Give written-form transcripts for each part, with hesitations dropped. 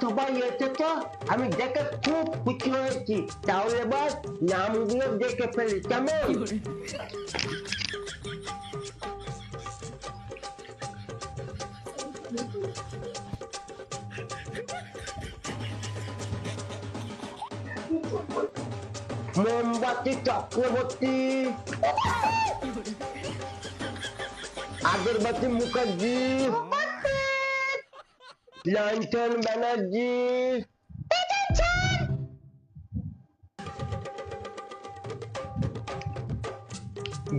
সবাই এসেছো, আমি দেখে খুব খুশি হয়েছি। তাহলে এবার নামগুলো দেখে ফেলি, কেমন? মোমবাতি চক্রবর্তী, আগরবাতি মুখার্জি, লাঞ্ছন ব্যানার্জি,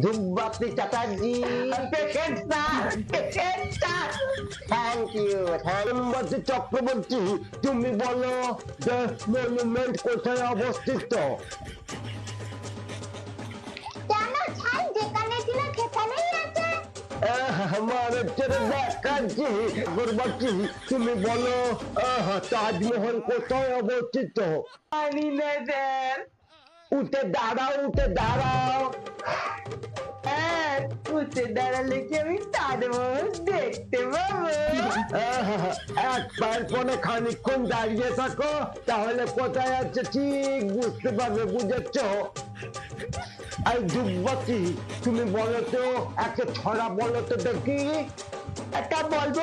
ধূপবাতি চ্যাটার্জি, থ্যাংক ইউ। মোমবাতি চক্রবর্তী, তুমি বলো যে মনুমেন্ট কোথায় অবস্থিত? তুমি বলো তাজমহল কোথায় অবস্থিত? জানি না স্যার। উঠে দাঁড়াও, উঠে দাঁড়াও। স্যার, উঠে দাঁড়ালে কি আমি তাজমহল দেখতে পাবো? এক পায়ের পরে খানিকক্ষণ দাঁড়িয়ে থাকো, তাহলে কোথায় আছে ঠিক বুঝতে পারবে, বুঝেছ? আর যুবতী, তুমি বলো তো, একটা ছড়া বলো তো দেখি। একটা বলবো,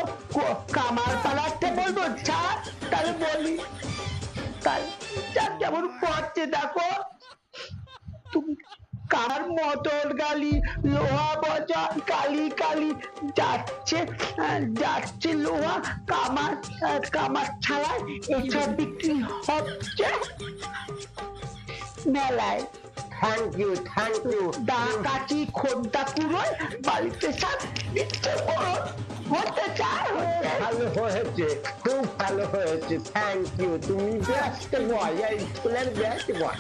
কামার পালাতে বলবো? ছাড়, তাহলে বলি। কেমন পড়ছে দেখো। তুমি কার মটর গালি, লোহা বজা কালি কালি, যাচ্ছে যাচ্ছে লোহা কামার, কামার ছাড়ায় এসব বিক্রি হচ্ছে মেলায়। Thank you, thank you. দা কাচি খোদ্দা কুড়োয় বাড়িতে সব দিচ্ছে হতে চায়। ভালো হয়েছে, খুব ভালো হয়েছে, থ্যাংক ইউ। তুমি বেস্ট বয়, এই স্কুলের বেস্ট বয়।